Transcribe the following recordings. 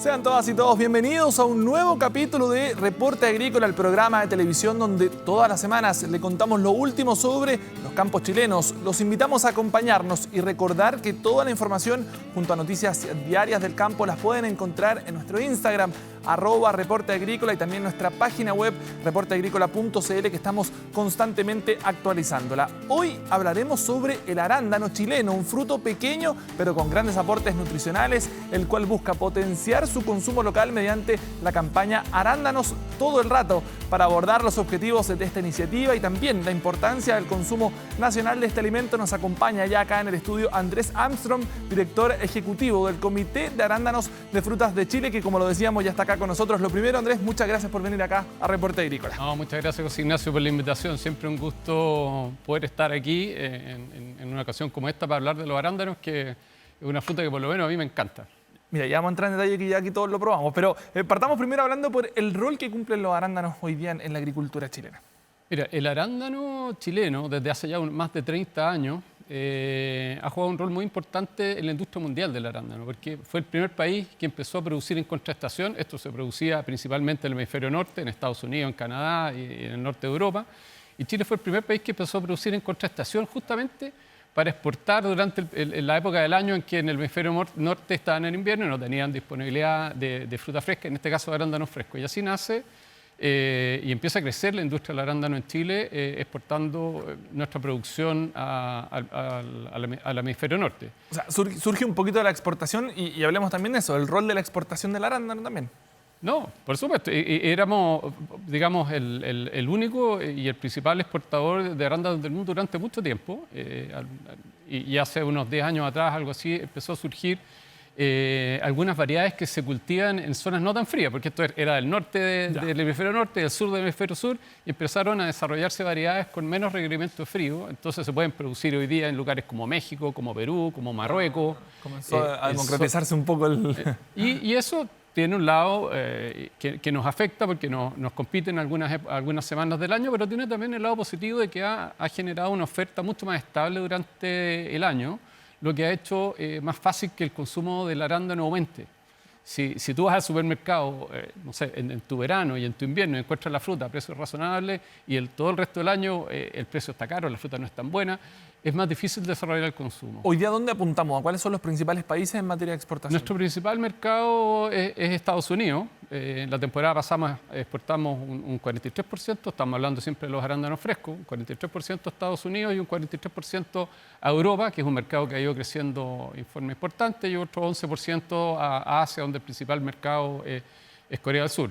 Sean todas y todos bienvenidos a un nuevo capítulo de Reporte Agrícola, el programa de televisión donde todas las semanas le contamos lo último sobre los campos chilenos. Los invitamos a acompañarnos y recordar que toda la información junto a noticias diarias del campo las pueden encontrar en nuestro Instagram, @Reporte Agrícola, y también nuestra página web reporteagricola.cl, que estamos constantemente actualizándola. Hoy hablaremos sobre el arándano chileno, un fruto pequeño pero con grandes aportes nutricionales, el cual busca potenciar su consumo local mediante la campaña Arándanos todo el rato. Para abordar los objetivos de esta iniciativa y también la importancia del consumo nacional de este alimento, nos acompaña ya acá en el estudio Andrés Armstrong, director ejecutivo del Comité de Arándanos de Frutas de Chile, que, como lo decíamos, ya está acá con nosotros. Lo primero, Andrés, muchas gracias por venir acá a Reporte Agrícola. No, muchas gracias, José Ignacio, por la invitación. Siempre un gusto poder estar aquí en una ocasión como esta para hablar de los arándanos, que es una fruta que por lo menos a mí me encanta. Mira, ya vamos a entrar en detalle, que ya aquí todos lo probamos, pero partamos primero hablando por el rol que cumplen los arándanos hoy día en la agricultura chilena. Mira, el arándano chileno, desde hace ya más de 30 años, ha jugado un rol muy importante en la industria mundial del arándano, porque fue el primer país que empezó a producir en contraestación. Esto se producía principalmente en el hemisferio norte, en Estados Unidos, en Canadá y en el norte de Europa. Y Chile fue el primer país que empezó a producir en contraestación justamente para exportar durante la época del año en que en el hemisferio norte estaban en invierno y no tenían disponibilidad de fruta fresca, en este caso de arándanos frescos. Y así nace y empieza a crecer la industria del arándano en Chile, exportando nuestra producción al hemisferio norte. O sea, surge un poquito de la exportación y hablemos también de eso, el rol de la exportación del arándano también. No, por supuesto. Éramos, digamos, el único y el principal exportador de arándanos del mundo durante mucho tiempo. Y hace unos 10 años atrás, algo así, empezó a surgir algunas variedades que se cultivan en zonas no tan frías, porque esto era del norte del hemisferio norte, del sur del hemisferio sur, y empezaron a desarrollarse variedades con menos requerimiento de frío. Entonces se pueden producir hoy día en lugares como México, como Perú, como Marruecos. Comenzó a democratizarse un poco el... Y eso tiene un lado que nos afecta porque nos compite en algunas semanas del año, pero tiene también el lado positivo de que ha generado una oferta mucho más estable durante el año, lo que ha hecho más fácil que el consumo del arándano aumente. Si tú vas al supermercado, no sé, en tu verano y en tu invierno y encuentras la fruta a precios razonables y todo el resto del año el precio está caro, la fruta no es tan buena, es más difícil desarrollar el consumo. Hoy día, ¿dónde apuntamos? ¿A cuáles son los principales países en materia de exportación? Nuestro principal mercado es Estados Unidos. En la temporada pasada exportamos un 43%, estamos hablando siempre de los arándanos frescos, un 43% a Estados Unidos y un 43% a Europa, que es un mercado que ha ido creciendo en forma importante, y otro 11% a Asia, donde el principal mercado es Corea del Sur.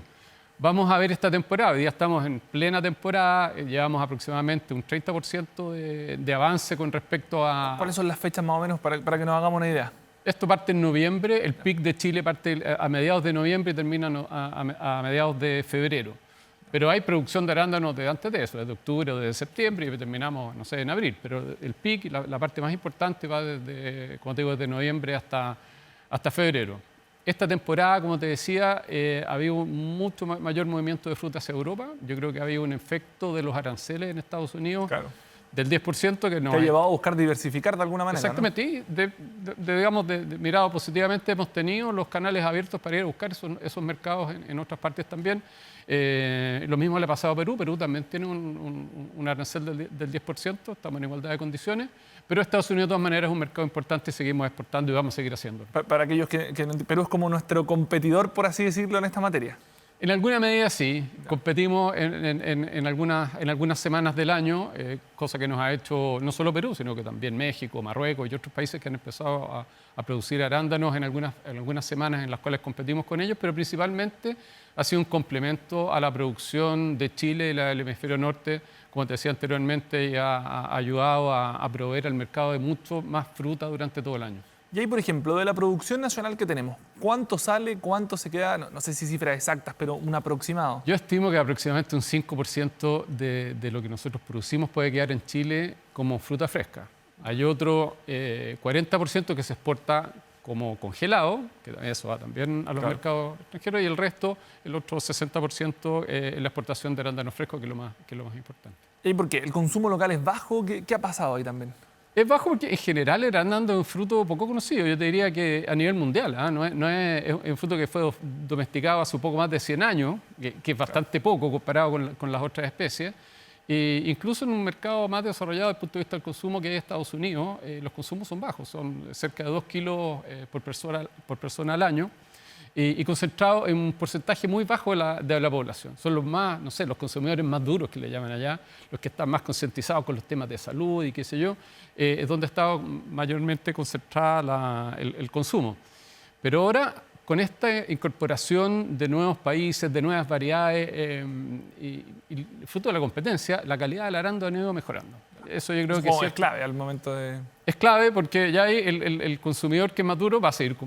Vamos a ver esta temporada, hoy día estamos en plena temporada, llevamos aproximadamente un 30% de avance con respecto a... ¿Cuáles son las fechas más o menos para que nos hagamos una idea? Esto parte en noviembre, el pic de Chile parte a mediados de noviembre y termina a mediados de febrero. Pero hay producción de arándanos desde antes de eso, desde octubre o desde septiembre, y terminamos, no sé, en abril. Pero el pic, la parte más importante, va desde, como te digo, desde noviembre hasta febrero. Esta temporada, como te decía, ha habido mucho mayor movimiento de frutas hacia Europa. Yo creo que ha habido un efecto de los aranceles en Estados Unidos, claro, del 10% que nos ha llevado a buscar diversificar de alguna manera. Exactamente, ¿no? Digamos, mirado positivamente, hemos tenido los canales abiertos para ir a buscar esos mercados en otras partes también. Lo mismo le ha pasado a Perú. Perú también tiene un arancel del 10%, estamos en igualdad de condiciones. Pero Estados Unidos, de todas maneras, es un mercado importante y seguimos exportando y vamos a seguir haciendo. Para aquellos que Perú es como nuestro competidor, por así decirlo, en esta materia. En alguna medida sí, competimos en algunas semanas del año, cosa que nos ha hecho no solo Perú, sino que también México, Marruecos y otros países que han empezado a producir arándanos en algunas semanas en las cuales competimos con ellos, pero principalmente ha sido un complemento a la producción de Chile y del hemisferio norte, como te decía anteriormente, y ha ayudado a proveer al mercado de mucho más fruta durante todo el año. Y ahí, por ejemplo, de la producción nacional que tenemos, ¿cuánto sale, cuánto se queda? No sé si cifras exactas, pero un aproximado. Yo estimo que aproximadamente un 5% de lo que nosotros producimos puede quedar en Chile como fruta fresca. Hay otro 40% que se exporta como congelado, que eso va también a los mercados extranjeros, y el resto, el otro 60%, en la exportación de arándanos frescos, que es lo más importante. ¿Y por qué? ¿El consumo local es bajo? ¿Qué ha pasado ahí también? Es bajo porque en general el arándano es un fruto poco conocido. Yo te diría que a nivel mundial, ¿ah? Es un fruto que fue domesticado hace poco más de 100 años, que es bastante poco comparado con las otras especies. Incluso en un mercado más desarrollado desde el punto de vista del consumo que es Estados Unidos, los consumos son bajos, son cerca de 2 kilos por persona al año. Y concentrado en un porcentaje muy bajo de la población. Son los más, no sé, los consumidores más duros que le llaman allá, los que están más concientizados con los temas de salud y qué sé yo, es donde ha estado mayormente concentrada el consumo. Pero ahora, con esta incorporación de nuevos países, de nuevas variedades y fruto de la competencia, la calidad del arándano ha ido mejorando. Eso yo creo que Es clave al momento de... Es clave porque ya ahí el consumidor que es maduro va a seguir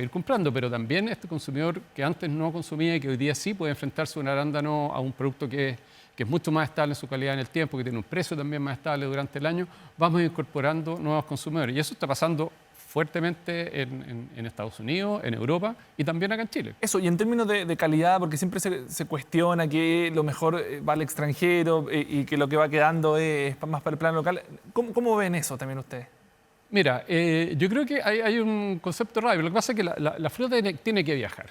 comprando, pero también este consumidor que antes no consumía y que hoy día sí puede enfrentarse un arándano a un producto que es mucho más estable en su calidad en el tiempo, que tiene un precio también más estable durante el año, vamos incorporando nuevos consumidores. Y eso está pasando fuertemente en Estados Unidos, en Europa y también acá en Chile. Eso, y en términos de calidad, porque siempre se cuestiona que lo mejor va al extranjero y que lo que va quedando es más para el plano local. ¿Cómo ven eso también ustedes? Mira, yo creo que hay un concepto raro. Lo que pasa es que la fruta tiene que viajar.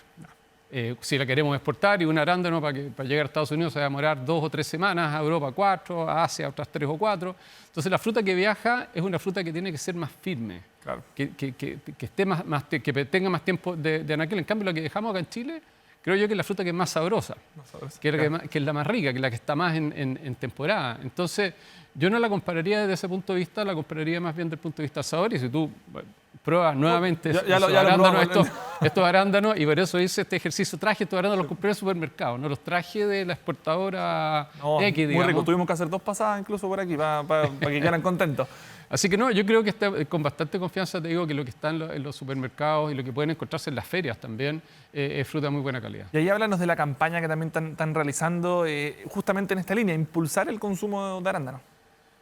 Si la queremos exportar y un arándano para llegar a Estados Unidos se va a demorar 2 o 3 semanas, a Europa 4, a Asia otras 3 o 4. Entonces la fruta que viaja es una fruta que tiene que ser más firme, Claro. que que tenga más tiempo de anaquel. En cambio, la que dejamos acá en Chile, creo yo que es la fruta que es más sabrosa, que es la más rica, que es la que está más en temporada. Entonces, yo no la compararía desde ese punto de vista, la compararía más bien desde el punto de vista del sabor. Y si tú pruebas nuevamente estos arándanos, y por eso hice este ejercicio, traje estos arándanos, los compré en el supermercado, no los traje de la exportadora X, digamos. Muy rico, tuvimos que hacer 2 pasadas incluso por aquí para que quedaran contentos. Así que no, yo creo que con bastante confianza te digo que lo que está en los supermercados y lo que pueden encontrarse en las ferias también es fruta de muy buena calidad. Y ahí háblanos de la campaña que también están realizando justamente en esta línea, impulsar el consumo de arándano.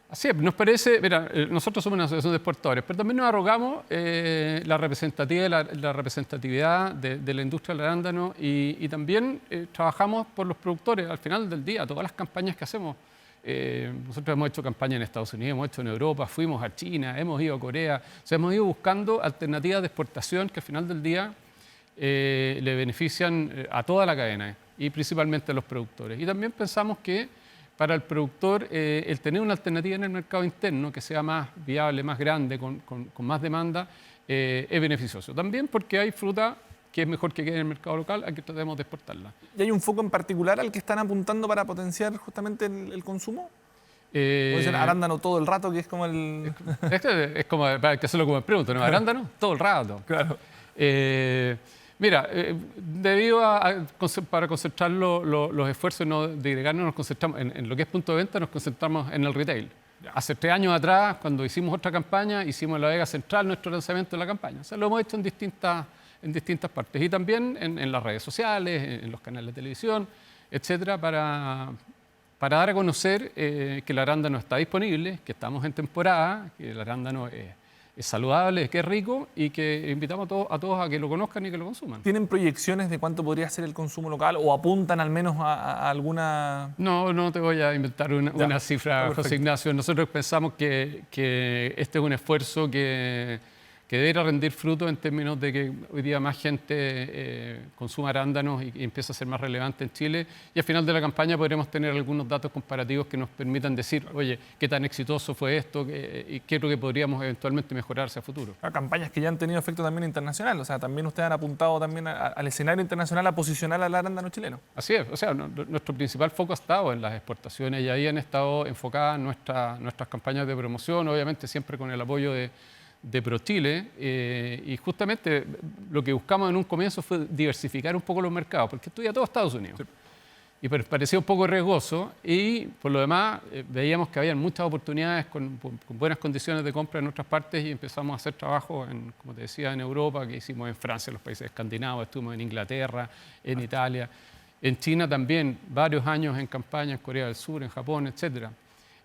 Así es, nos parece, mira, nosotros somos una asociación de exportadores, pero también nos arrogamos la representatividad de la industria del arándano y también trabajamos por los productores. Al final del día, todas las campañas que hacemos, nosotros hemos hecho campañas en Estados Unidos, hemos hecho en Europa, fuimos a China, hemos ido a Corea, o sea, hemos ido buscando alternativas de exportación que al final del día le benefician a toda la cadena y principalmente a los productores. Y también pensamos que para el productor el tener una alternativa en el mercado interno que sea más viable, más grande, con más demanda, es beneficioso. También porque hay fruta que es mejor que quede en el mercado local, a que tratemos de exportarla. ¿Y hay un foco en particular al que están apuntando para potenciar justamente el consumo? ¿O dicen arándano todo el rato, que es como el...? Es como, para que hacerlo como me pregunto, ¿no? ¿Arándano? Todo el rato. Claro. Mira, para concentrar los esfuerzos no de agregarnos, nos concentramos en lo que es punto de venta, nos concentramos en el retail. Hace 3 años atrás, cuando hicimos otra campaña, hicimos en la Vega Central nuestro lanzamiento de la campaña. O sea, lo hemos hecho en distintas partes y también en las redes sociales, en los canales de televisión, etcétera, para dar a conocer que el arándano está disponible, que estamos en temporada, que el arándano es saludable, que es rico y que invitamos a todos a que lo conozcan y que lo consuman. ¿Tienen proyecciones de cuánto podría ser el consumo local o apuntan al menos a alguna...? No te voy a inventar una cifra, perfecto. José Ignacio. Nosotros pensamos que este es un esfuerzo que debería rendir fruto en términos de que hoy día más gente consuma arándanos y empieza a ser más relevante en Chile. Y al final de la campaña podremos tener algunos datos comparativos que nos permitan decir, oye, qué tan exitoso fue esto y qué es lo que podríamos eventualmente mejorarse a futuro. Campañas que ya han tenido efecto también internacional, o sea, también ustedes han apuntado también al escenario internacional a posicionar al arándano chileno. Así es, o sea, nuestro principal foco ha estado en las exportaciones y ahí han estado enfocadas nuestras campañas de promoción, obviamente siempre con el apoyo de ProChile, y justamente lo que buscamos en un comienzo fue diversificar un poco los mercados, porque estudia todo Estados Unidos. Sí. Y parecía un poco riesgoso y por lo demás veíamos que había muchas oportunidades con buenas condiciones de compra en otras partes y empezamos a hacer trabajo, como te decía, en Europa, que hicimos en Francia, en los países escandinavos, estuvimos en Inglaterra, en Italia, en China también, varios años en campaña, en Corea del Sur, en Japón, etcétera.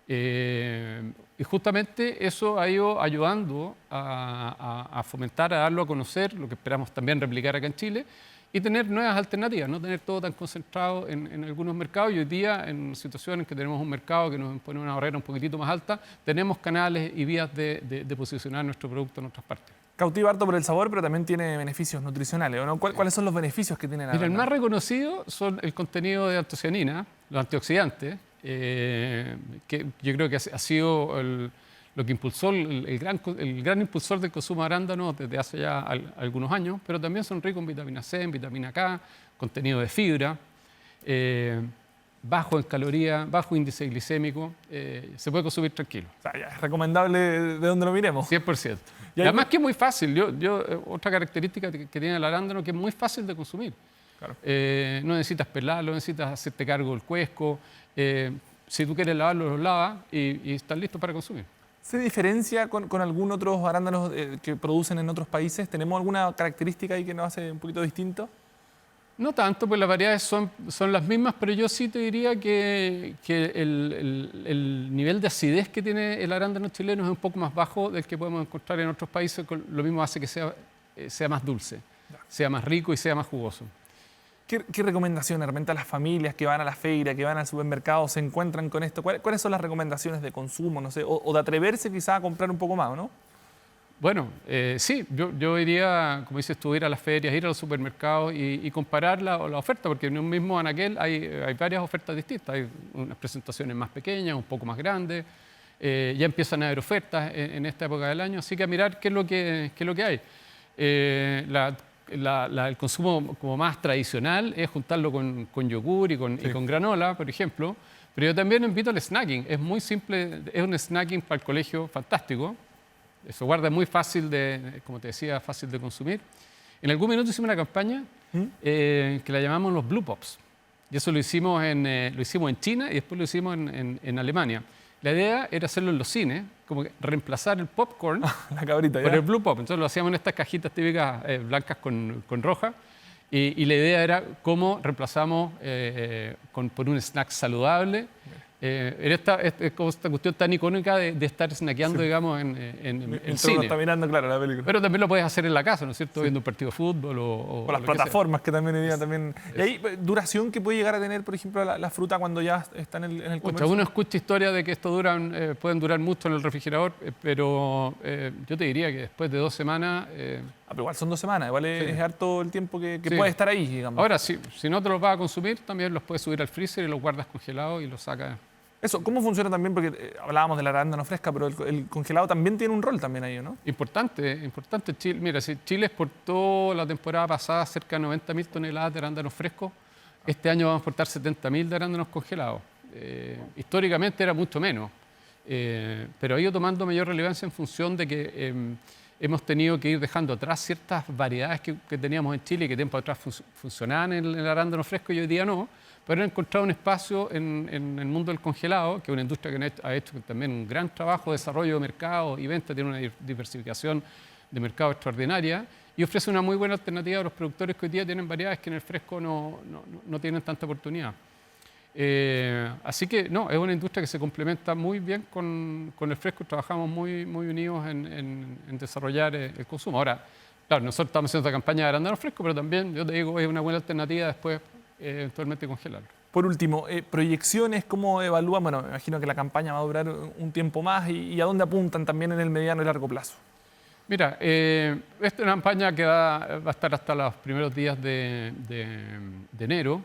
Y justamente eso ha ido ayudando a fomentar, a darlo a conocer, lo que esperamos también replicar acá en Chile, y tener nuevas alternativas, no tener todo tan concentrado en algunos mercados. Y hoy día, en situaciones en que tenemos un mercado que nos impone una barrera un poquitito más alta, tenemos canales y vías de posicionar nuestro producto en otras partes. Cautiva harto por el sabor, pero también tiene beneficios nutricionales, ¿o no? ¿Cuáles son los beneficios que tiene la Mira, el arándano? más reconocido son el contenido de antocianina, los antioxidantes, que yo creo que ha sido lo que impulsó el gran impulsor del consumo de arándano desde hace ya algunos años, pero también son ricos en vitamina C, en vitamina K, contenido de fibra, bajo en calorías, bajo índice glicémico, se puede consumir tranquilo. O sea, ya es recomendable de donde lo miremos. 100%. Y Y además que es muy fácil. Otra característica que tiene el arándano que es muy fácil de consumir. Claro. No necesitas pelarlo, no necesitas hacerte cargo del cuesco. Si tú quieres lavarlo, lo lavas y estás listo para consumir. ¿Se diferencia con algún otros arándanos que producen en otros países? ¿Tenemos alguna característica ahí que nos hace un poquito distinto? No tanto, pues las variedades son las mismas, pero yo sí te diría que el nivel de acidez que tiene el arándano chileno es un poco más bajo del que podemos encontrar en otros países. Lo mismo hace que sea más dulce, sea más rico y sea más jugoso. ¿Qué recomendaciones realmente a las familias que van a la feria, que van al supermercado, se encuentran con esto? ¿Cuáles son las recomendaciones de consumo, no sé, o de atreverse quizás a comprar un poco más, ¿no? Bueno, sí, yo iría, como dices tú, ir a las ferias, ir a los supermercados y comparar la oferta, porque en un mismo anaquel hay varias ofertas distintas. Hay unas presentaciones más pequeñas, un poco más grandes, ya empiezan a haber ofertas en esta época del año, así que a mirar qué es lo que hay. El consumo como más tradicional es juntarlo con yogur y con granola, por ejemplo, pero yo también invito al snacking. Es muy simple, es un snacking para el colegio fantástico. Eso guarda muy fácil como te decía, fácil de consumir. En algún minuto hicimos una campaña que la llamamos los Blue Pops. Y eso lo hicimos en China y después lo hicimos en Alemania. La idea era hacerlo en los cines, como que reemplazar el popcorn La cabrita, por ¿ya? el Blue Pop. Entonces lo hacíamos en estas cajitas típicas blancas con roja. Y la idea era cómo reemplazamos por un snack saludable. Como esta cuestión tan icónica de estar snackeando, digamos, en Mientras cine. uno está mirando, claro, la película. Pero también lo puedes hacer en la casa, ¿no es cierto? Viendo un partido de fútbol O las lo que sea. plataformas que también hoy día también... Y ahí, duración que puede llegar a tener, por ejemplo, la fruta cuando ya está en el Pucha, comercio. uno escucha historias de que esto pueden durar mucho en el refrigerador, pero yo te diría que después de 2 semanas... Pero igual son 2 semanas, igual es harto el tiempo que Sí. puede estar ahí, digamos. Ahora, si no te los vas a consumir, también los puedes subir al freezer y los guardas congelados y los sacas. Eso, ¿cómo funciona también? Porque hablábamos de la arándano fresca, pero el congelado también tiene un rol también ahí, ¿no? Importante. Chile, mira, si Chile exportó la temporada pasada cerca de 90.000 toneladas de arándanos frescos, este año vamos a exportar 70.000 de arándanos congelados. Históricamente era mucho menos, pero ha ido tomando mayor relevancia en función de que hemos tenido que ir dejando atrás ciertas variedades que teníamos en Chile y que tiempo atrás funcionaban en el arándano fresco y hoy día no. Pero han encontrado un espacio en el mundo del congelado, que es una industria que ha hecho también un gran trabajo de desarrollo de mercado y venta, tiene una diversificación de mercado extraordinaria y ofrece una muy buena alternativa a los productores que hoy día tienen variedades que en el fresco no tienen tanta oportunidad. Así que no, es una industria que se complementa muy bien con el fresco. Trabajamos muy unidos en desarrollar el consumo. Ahora, claro, nosotros estamos haciendo esta campaña de arándano fresco, pero también, yo te digo, es una buena alternativa después eventualmente congelarlo. Por último, proyecciones, ¿cómo evalúan? Bueno, me imagino que la campaña va a durar un tiempo más y a dónde apuntan también en el mediano y largo plazo. Mira, esta es una campaña que va a estar hasta los primeros días de enero,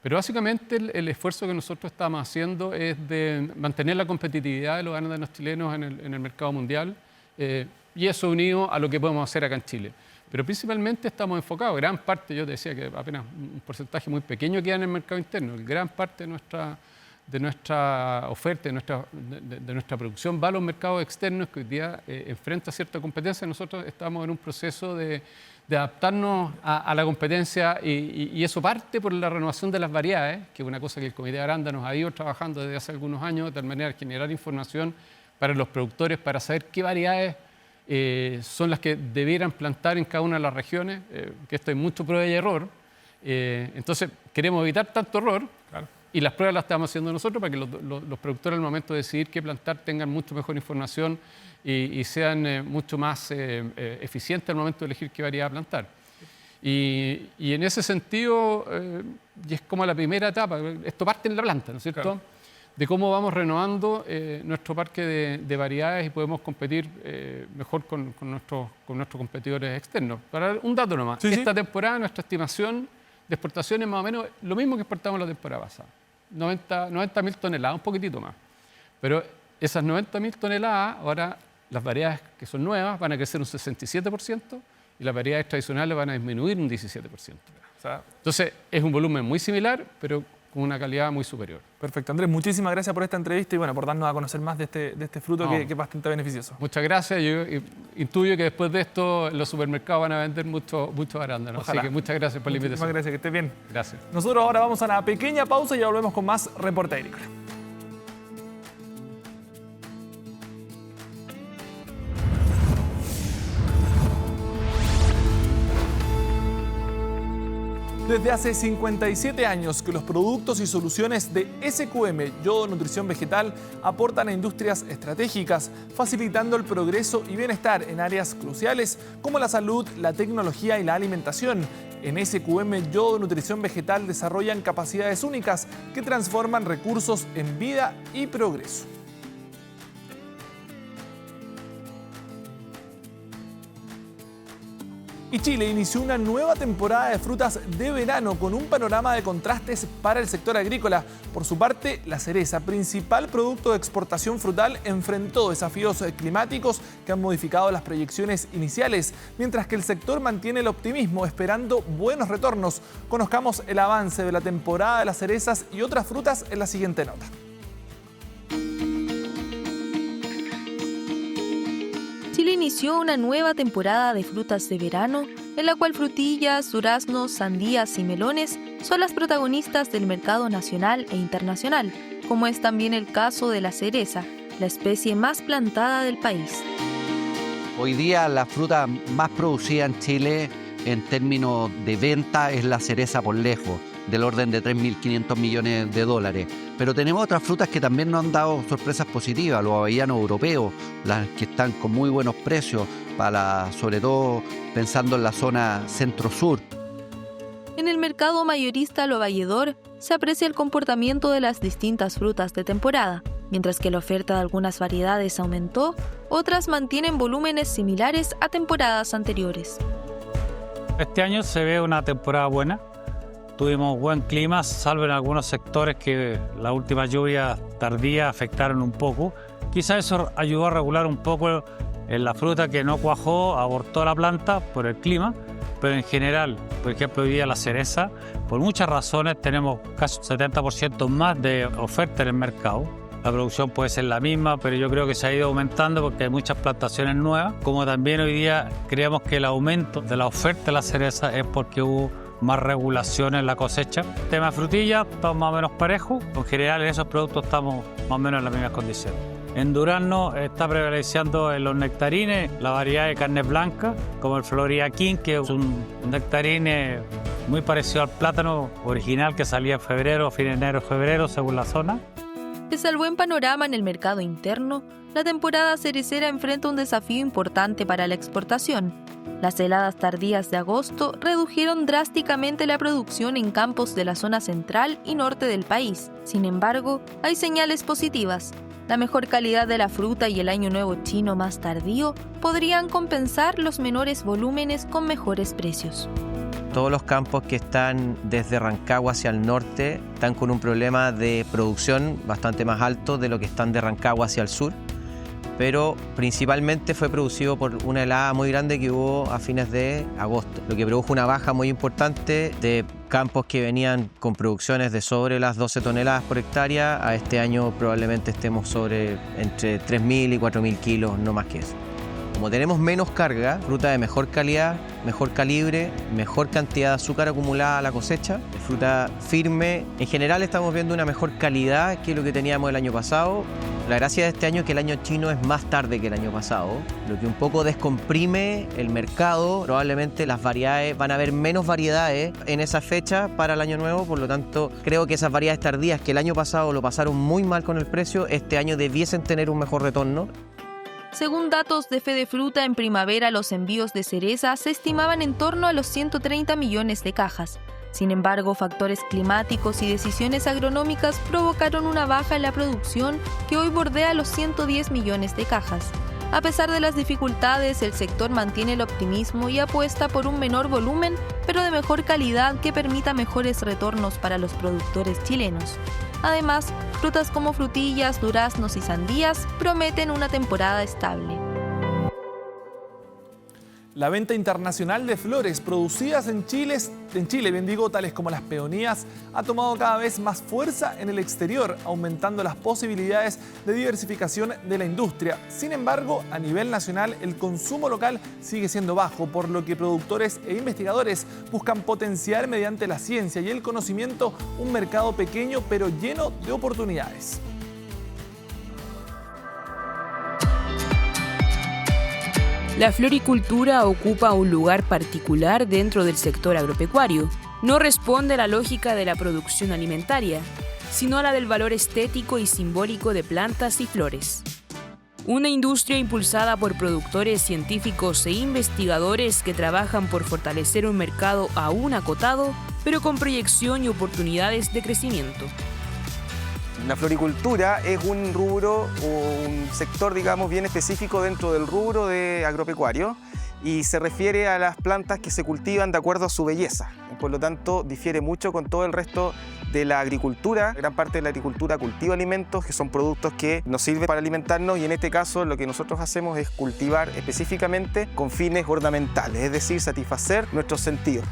pero básicamente el esfuerzo que nosotros estamos haciendo es de mantener la competitividad de los arándanos chilenos en el mercado mundial y eso unido a lo que podemos hacer acá en Chile. Pero principalmente estamos enfocados, gran parte, yo te decía que apenas un porcentaje muy pequeño queda en el mercado interno, gran parte de nuestra oferta, de nuestra producción va a los mercados externos que hoy día enfrenta cierta competencia. Nosotros estamos en un proceso de adaptarnos a la competencia y eso parte por la renovación de las variedades, que es una cosa que el Comité de Arándanos ha ido trabajando desde hace algunos años, de tal manera de generar información para los productores para saber qué variedades son las que debieran plantar en cada una de las regiones, que esto hay mucho prueba y error. Entonces, queremos evitar tanto error. Claro. Y las pruebas las estamos haciendo nosotros para que los productores al momento de decidir qué plantar tengan mucho mejor información y sean mucho más eficientes al momento de elegir qué variedad plantar. Y en ese sentido, y es como la primera etapa, esto parte en la planta, ¿no es cierto? Claro. De cómo vamos renovando nuestro parque de variedades y podemos competir mejor con nuestros competidores externos. Para dar un dato nomás, esta temporada nuestra estimación de exportación es más o menos lo mismo que exportamos la temporada pasada, 90.000 toneladas, un poquitito más. Pero esas 90.000 toneladas, ahora las variedades que son nuevas van a crecer un 67% y las variedades tradicionales van a disminuir un 17%. Entonces es un volumen muy similar, pero con una calidad muy superior. Perfecto. Andrés, muchísimas gracias por esta entrevista y bueno, por darnos a conocer más de este fruto que es bastante beneficioso. Muchas gracias. Yo intuyo que después de esto los supermercados van a vender muchos arándanos. Así que muchas gracias por la invitación. Muchas gracias, que estés bien. Gracias. Nosotros ahora vamos a una pequeña pausa y ya volvemos con más Reporte Agrícola. Desde hace 57 años que los productos y soluciones de SQM Yodo Nutrición Vegetal aportan a industrias estratégicas, facilitando el progreso y bienestar en áreas cruciales como la salud, la tecnología y la alimentación. En SQM Yodo Nutrición Vegetal desarrollan capacidades únicas que transforman recursos en vida y progreso. Y Chile inició una nueva temporada de frutas de verano con un panorama de contrastes para el sector agrícola. Por su parte, la cereza, principal producto de exportación frutal, enfrentó desafíos climáticos que han modificado las proyecciones iniciales, mientras que el sector mantiene el optimismo, esperando buenos retornos. Conozcamos el avance de la temporada de las cerezas y otras frutas en la siguiente nota. Chile inició una nueva temporada de frutas de verano, en la cual frutillas, duraznos, sandías y melones son las protagonistas del mercado nacional e internacional, como es también el caso de la cereza, la especie más plantada del país. Hoy día la fruta más producida en Chile en términos de venta es la cereza por lejos, del orden de 3.500 millones de dólares. Pero tenemos otras frutas que también nos han dado sorpresas positivas, los avellanos europeos, las que están con muy buenos precios, sobre todo pensando en la zona centro-sur. En el mercado mayorista Lo Valledor se aprecia el comportamiento de las distintas frutas de temporada. Mientras que la oferta de algunas variedades aumentó, otras mantienen volúmenes similares a temporadas anteriores. Este año se ve una temporada buena. Tuvimos buen clima, salvo en algunos sectores que las últimas lluvias tardías afectaron un poco. Quizá eso ayudó a regular un poco en la fruta que no cuajó, abortó la planta por el clima, pero en general, por ejemplo, hoy día la cereza, por muchas razones tenemos casi un 70% más de oferta en el mercado. La producción puede ser la misma, pero yo creo que se ha ido aumentando porque hay muchas plantaciones nuevas. Como también hoy día creemos que el aumento de la oferta de la cereza es porque hubo más regulación en la cosecha. Tema de frutillas, estamos más o menos parejos. En general, en esos productos estamos más o menos en las mismas condiciones. En durazno está prevaleciendo en los nectarines la variedad de carne blanca, como el Florida King, que es un nectarín muy parecido al plátano original que salía en febrero, fin de enero, febrero, según la zona. Pese al buen panorama en el mercado interno, la temporada cerecera enfrenta un desafío importante para la exportación. Las heladas tardías de agosto redujeron drásticamente la producción en campos de la zona central y norte del país. Sin embargo, hay señales positivas. La mejor calidad de la fruta y el año nuevo chino más tardío podrían compensar los menores volúmenes con mejores precios. Todos los campos que están desde Rancagua hacia el norte están con un problema de producción bastante más alto de lo que están de Rancagua hacia el sur, pero principalmente fue producido por una helada muy grande que hubo a fines de agosto, lo que produjo una baja muy importante de campos que venían con producciones de sobre las 12 toneladas por hectárea. A este año probablemente estemos sobre entre 3.000 y 4.000 kilos, no más que eso. Como tenemos menos carga, fruta de mejor calidad, mejor calibre, mejor cantidad de azúcar acumulada a la cosecha, fruta firme, en general estamos viendo una mejor calidad que lo que teníamos el año pasado. La gracia de este año es que el año chino es más tarde que el año pasado, lo que un poco descomprime el mercado. Probablemente las variedades, van a haber menos variedades en esa fecha para el año nuevo, por lo tanto creo que esas variedades tardías que el año pasado lo pasaron muy mal con el precio, este año debiesen tener un mejor retorno. Según datos de Fedefruta, en primavera los envíos de cereza se estimaban en torno a los 130 millones de cajas. Sin embargo, factores climáticos y decisiones agronómicas provocaron una baja en la producción que hoy bordea los 110 millones de cajas. A pesar de las dificultades, el sector mantiene el optimismo y apuesta por un menor volumen, pero de mejor calidad que permita mejores retornos para los productores chilenos. Además, frutas como frutillas, duraznos y sandías prometen una temporada estable. La venta internacional de flores producidas en Chile, tales como las peonías, ha tomado cada vez más fuerza en el exterior, aumentando las posibilidades de diversificación de la industria. Sin embargo, a nivel nacional, el consumo local sigue siendo bajo, por lo que productores e investigadores buscan potenciar mediante la ciencia y el conocimiento un mercado pequeño pero lleno de oportunidades. La floricultura ocupa un lugar particular dentro del sector agropecuario. No responde a la lógica de la producción alimentaria, sino a la del valor estético y simbólico de plantas y flores. Una industria impulsada por productores científicos e investigadores que trabajan por fortalecer un mercado aún acotado, pero con proyección y oportunidades de crecimiento. La floricultura es un rubro o un sector, digamos, bien específico dentro del rubro de agropecuario y se refiere a las plantas que se cultivan de acuerdo a su belleza. Por lo tanto, difiere mucho con todo el resto de la agricultura. Gran parte de la agricultura cultiva alimentos, que son productos que nos sirven para alimentarnos, y en este caso lo que nosotros hacemos es cultivar específicamente con fines ornamentales, es decir, satisfacer nuestros sentidos.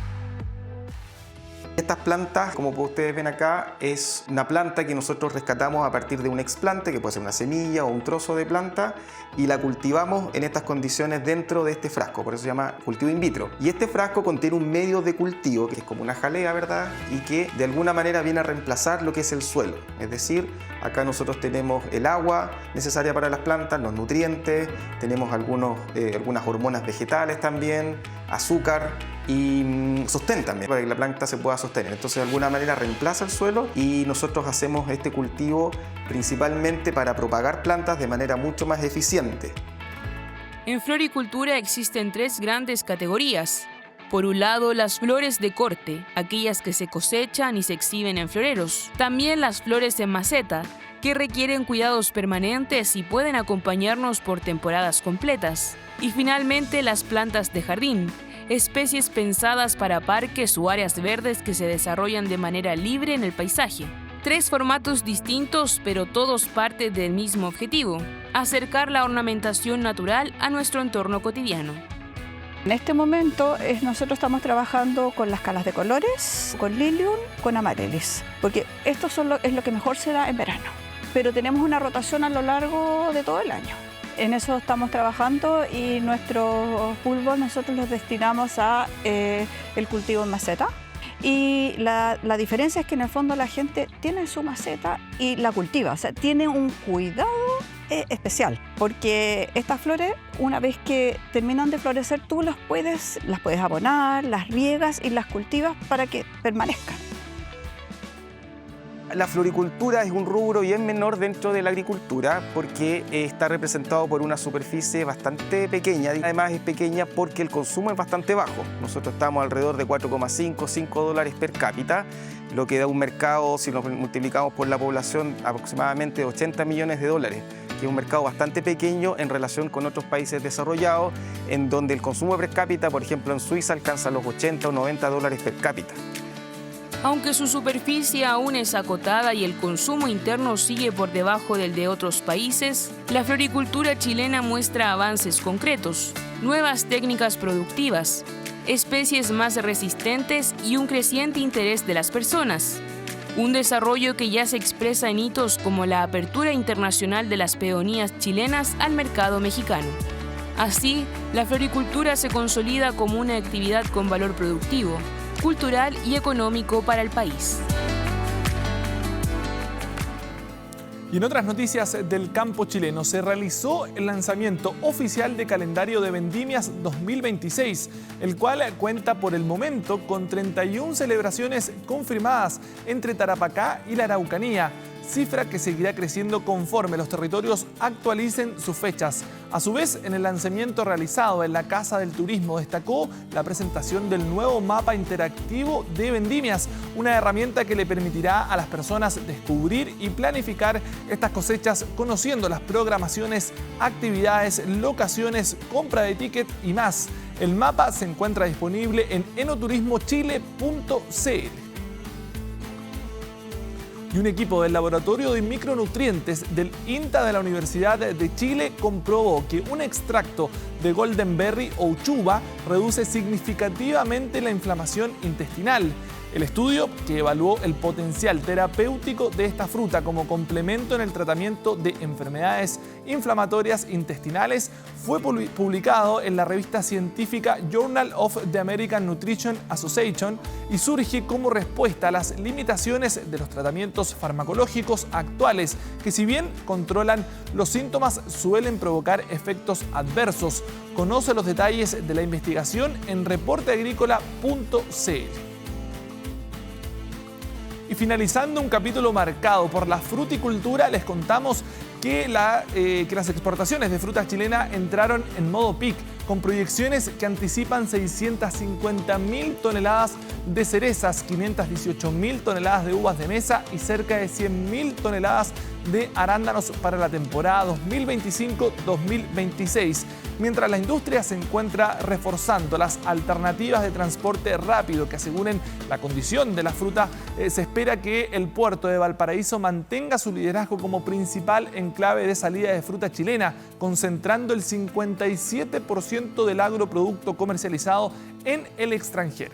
Estas plantas, como ustedes ven acá, es una planta que nosotros rescatamos a partir de un explante, que puede ser una semilla o un trozo de planta, y la cultivamos en estas condiciones dentro de este frasco, por eso se llama cultivo in vitro. Y este frasco contiene un medio de cultivo, que es como una jalea, ¿verdad? Y que de alguna manera viene a reemplazar lo que es el suelo. Es decir, acá nosotros tenemos el agua necesaria para las plantas, los nutrientes, tenemos algunas hormonas vegetales también, azúcar, y sostén también, para que la planta se pueda sostener. Entonces, de alguna manera reemplaza el suelo y nosotros hacemos este cultivo principalmente para propagar plantas de manera mucho más eficiente. En floricultura existen tres grandes categorías. Por un lado, las flores de corte, aquellas que se cosechan y se exhiben en floreros. También las flores en maceta, que requieren cuidados permanentes y pueden acompañarnos por temporadas completas. Y finalmente, las plantas de jardín, especies pensadas para parques o áreas verdes que se desarrollan de manera libre en el paisaje. Tres formatos distintos, pero todos parte del mismo objetivo: acercar la ornamentación natural a nuestro entorno cotidiano. En este momento nosotros estamos trabajando con las calas de colores, con lilium, con amaryllis, porque esto es lo que mejor se da en verano, pero tenemos una rotación a lo largo de todo el año. En eso estamos trabajando y nuestros bulbos nosotros los destinamos a el cultivo en maceta. Y la diferencia es que en el fondo la gente tiene su maceta y la cultiva, o sea, tiene un cuidado especial, porque estas flores, una vez que terminan de florecer, tú las puedes abonar, las riegas y las cultivas para que permanezcan. La floricultura es un rubro bien menor dentro de la agricultura porque está representado por una superficie bastante pequeña. Además es pequeña porque el consumo es bastante bajo. Nosotros estamos alrededor de 4,5, 5 dólares per cápita, lo que da un mercado, si lo multiplicamos por la población, aproximadamente 80 millones de dólares, que es un mercado bastante pequeño en relación con otros países desarrollados, en donde el consumo per cápita, por ejemplo en Suiza, alcanza los 80 o 90 dólares per cápita. Aunque su superficie aún es acotada y el consumo interno sigue por debajo del de otros países, la floricultura chilena muestra avances concretos, nuevas técnicas productivas, especies más resistentes y un creciente interés de las personas. Un desarrollo que ya se expresa en hitos como la apertura internacional de las peonías chilenas al mercado mexicano. Así, la floricultura se consolida como una actividad con valor productivo, cultural y económico para el país. Y en otras noticias del campo chileno, se realizó el lanzamiento oficial de calendario de vendimias 2026, el cual cuenta por el momento con 31 celebraciones confirmadas entre Tarapacá y la Araucanía. cifra que seguirá creciendo conforme los territorios actualicen sus fechas. A su vez, en el lanzamiento realizado en la Casa del Turismo destacó la presentación del nuevo mapa interactivo de vendimias, una herramienta que le permitirá a las personas descubrir y planificar estas cosechas conociendo las programaciones, actividades, locaciones, compra de ticket y más. El mapa se encuentra disponible en enoturismochile.cl. Y un equipo del Laboratorio de Micronutrientes del INTA de la Universidad de Chile comprobó que un extracto de Golden Berry o uchuva reduce significativamente la inflamación intestinal. El estudio, que evaluó el potencial terapéutico de esta fruta como complemento en el tratamiento de enfermedades inflamatorias intestinales, fue publicado en la revista científica Journal of the American Nutrition Association y surge como respuesta a las limitaciones de los tratamientos farmacológicos actuales, que si bien controlan los síntomas, suelen provocar efectos adversos. Conoce los detalles de la investigación en reporteagrícola.cl. Y finalizando un capítulo marcado por la fruticultura, les contamos que las exportaciones de fruta chilena entraron en modo peak, con proyecciones que anticipan 650.000 toneladas de cerezas, 518.000 toneladas de uvas de mesa y cerca de 100.000 toneladas de arándanos para la temporada 2025-2026. Mientras la industria se encuentra reforzando las alternativas de transporte rápido que aseguren la condición de la fruta, se espera que el puerto de Valparaíso mantenga su liderazgo como principal enclave de salida de fruta chilena, concentrando el 57% del agroproducto comercializado en el extranjero.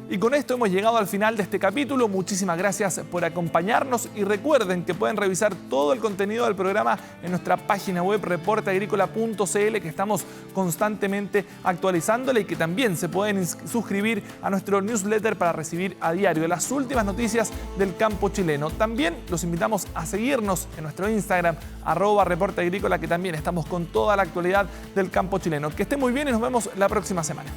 Y con esto hemos llegado al final de este capítulo. Muchísimas gracias por acompañarnos y recuerden que pueden revisar todo el contenido del programa en nuestra página web reporteagrícola.cl, que estamos constantemente actualizándola, y que también se pueden suscribir a nuestro newsletter para recibir a diario las últimas noticias del campo chileno. También los invitamos a seguirnos en nuestro Instagram @reporteagrícola, que también estamos con toda la actualidad del campo chileno. Que estén muy bien y nos vemos la próxima semana.